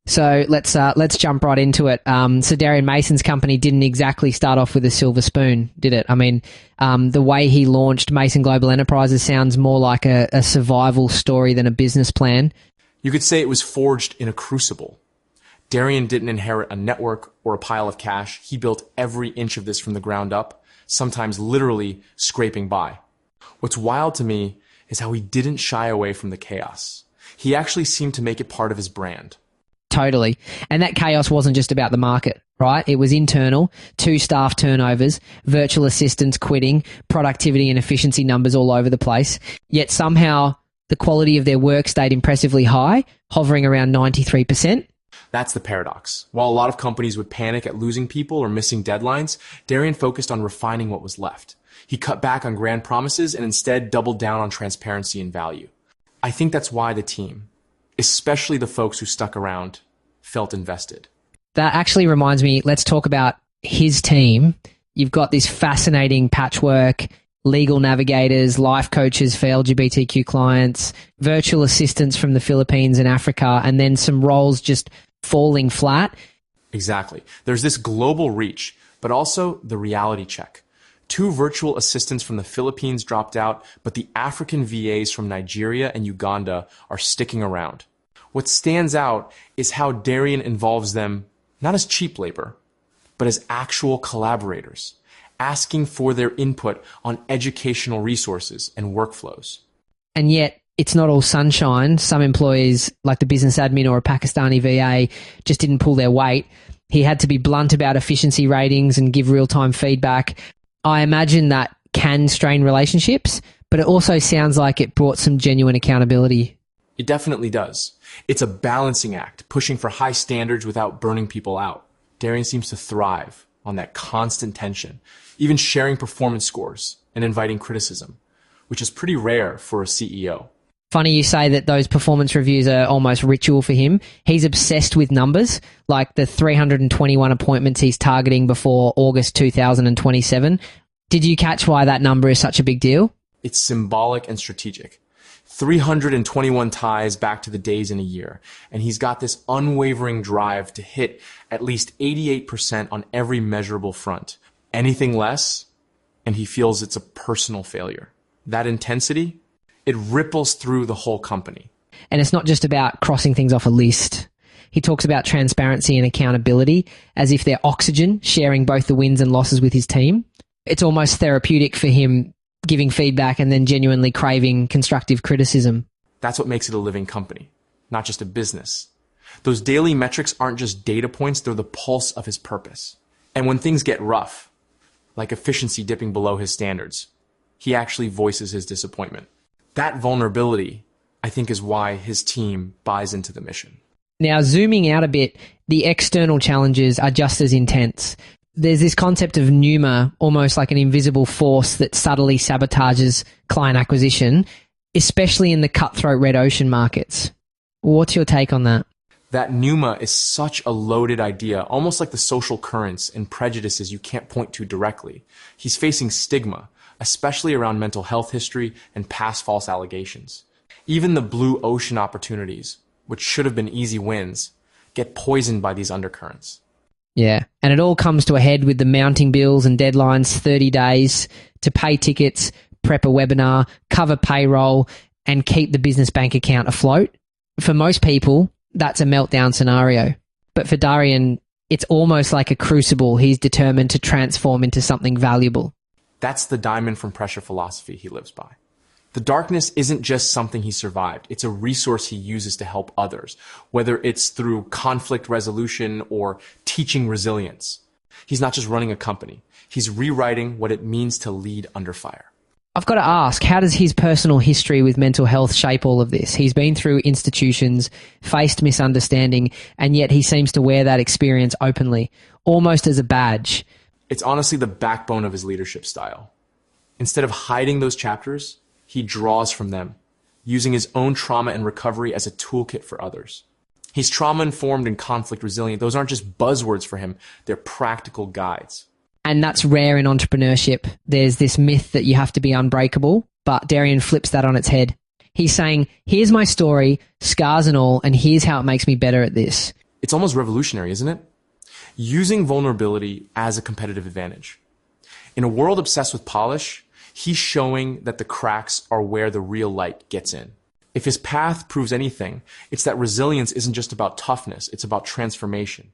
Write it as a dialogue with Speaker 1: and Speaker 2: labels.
Speaker 1: So let's jump right into it. So Darien Mason's company didn't exactly start off with a silver spoon, did it? I mean, the way he launched Mason Global Enterprises sounds more like a survival story than a business plan.
Speaker 2: You could say it was forged in a crucible. Darien didn't inherit a network or a pile of cash. He built every inch of this from the ground up, sometimes literally scraping by. What's wild to me is how he didn't shy away from the chaos. He actually seemed to make it part of his brand.
Speaker 1: Totally. And that chaos wasn't just about the market, right? It was internal, 2 staff turnovers, virtual assistants quitting, productivity and efficiency numbers all over the place. Yet somehow the quality of their work stayed impressively high, hovering around 93%.
Speaker 2: That's the paradox. While a lot of companies would panic at losing people or missing deadlines, Darien focused on refining what was left. He cut back on grand promises and instead doubled down on transparency and value. I think that's why the team, especially the folks who stuck around, felt invested.
Speaker 1: That actually reminds me, let's talk about his team. You've got this fascinating patchwork, legal navigators, life coaches for LGBTQ clients, virtual assistants from the Philippines and Africa, and then some roles just falling flat.
Speaker 2: Exactly. There's this global reach, but also the reality check. 2 virtual assistants from the Philippines dropped out, but the African VAs from Nigeria and Uganda are sticking around. What stands out is how Darien involves them not as cheap labor, but as actual collaborators, asking for their input on educational resources and workflows.
Speaker 1: And yet, it's not all sunshine. Some employees, like the business admin or a Pakistani VA, just didn't pull their weight. He had to be blunt about efficiency ratings and give real-time feedback. I imagine that can strain relationships, but it also sounds like it brought some genuine accountability.
Speaker 2: It definitely does. It's a balancing act, pushing for high standards without burning people out. Darien seems to thrive on that constant tension, even sharing performance scores and inviting criticism, which is pretty rare for a CEO.
Speaker 1: Funny you say that those performance reviews are almost ritual for him. He's obsessed with numbers, like the 321 appointments he's targeting before August 2027. Did you catch why that number is such a big deal?
Speaker 2: It's symbolic and strategic. 321 ties back to the days in a year, and he's got this unwavering drive to hit at least 88% on every measurable front. Anything less, and he feels it's a personal failure. That intensity, it ripples through the whole company.
Speaker 1: And it's not just about crossing things off a list. He talks about transparency and accountability as if they're oxygen, sharing both the wins and losses with his team. It's almost therapeutic for him, giving feedback and then genuinely craving constructive criticism.
Speaker 2: That's what makes it a living company, not just a business. Those daily metrics aren't just data points, they're the pulse of his purpose. And when things get rough, like efficiency dipping below his standards, he actually voices his disappointment. That vulnerability, I think, is why his team buys into the mission.
Speaker 1: Now, zooming out a bit, the external challenges are just as intense. There's this concept of pneuma, almost like an invisible force that subtly sabotages client acquisition, especially in the cutthroat red ocean markets. What's your take on that?
Speaker 2: That pneuma is such a loaded idea, almost like the social currents and prejudices you can't point to directly. He's facing stigma, especially around mental health history and past false allegations. Even the blue ocean opportunities, which should have been easy wins, get poisoned by these undercurrents.
Speaker 1: Yeah, and it all comes to a head with the mounting bills and deadlines, 30 days to pay tickets, prep a webinar, cover payroll, and keep the business bank account afloat. For most people, that's a meltdown scenario. But for Darien, it's almost like a crucible he's determined to transform into something valuable.
Speaker 2: That's the diamond from pressure philosophy he lives by. The darkness isn't just something he survived. It's a resource he uses to help others, whether it's through conflict resolution or teaching resilience. He's not just running a company. He's rewriting what it means to lead under fire.
Speaker 1: I've got to ask, how does his personal history with mental health shape all of this? He's been through institutions, faced misunderstanding, and yet he seems to wear that experience openly, almost as a badge.
Speaker 2: It's honestly the backbone of his leadership style. Instead of hiding those chapters, he draws from them, using his own trauma and recovery as a toolkit for others. He's trauma-informed and conflict resilient. Those aren't just buzzwords for him. They're practical guides.
Speaker 1: And that's rare in entrepreneurship. There's this myth that you have to be unbreakable, but Darien flips that on its head. He's saying, here's my story, scars and all, and here's how it makes me better at this.
Speaker 2: It's almost revolutionary, isn't it? Using vulnerability as a competitive advantage. In a world obsessed with polish, he's showing that the cracks are where the real light gets in. If his path proves anything, it's that resilience isn't just about toughness, it's about transformation.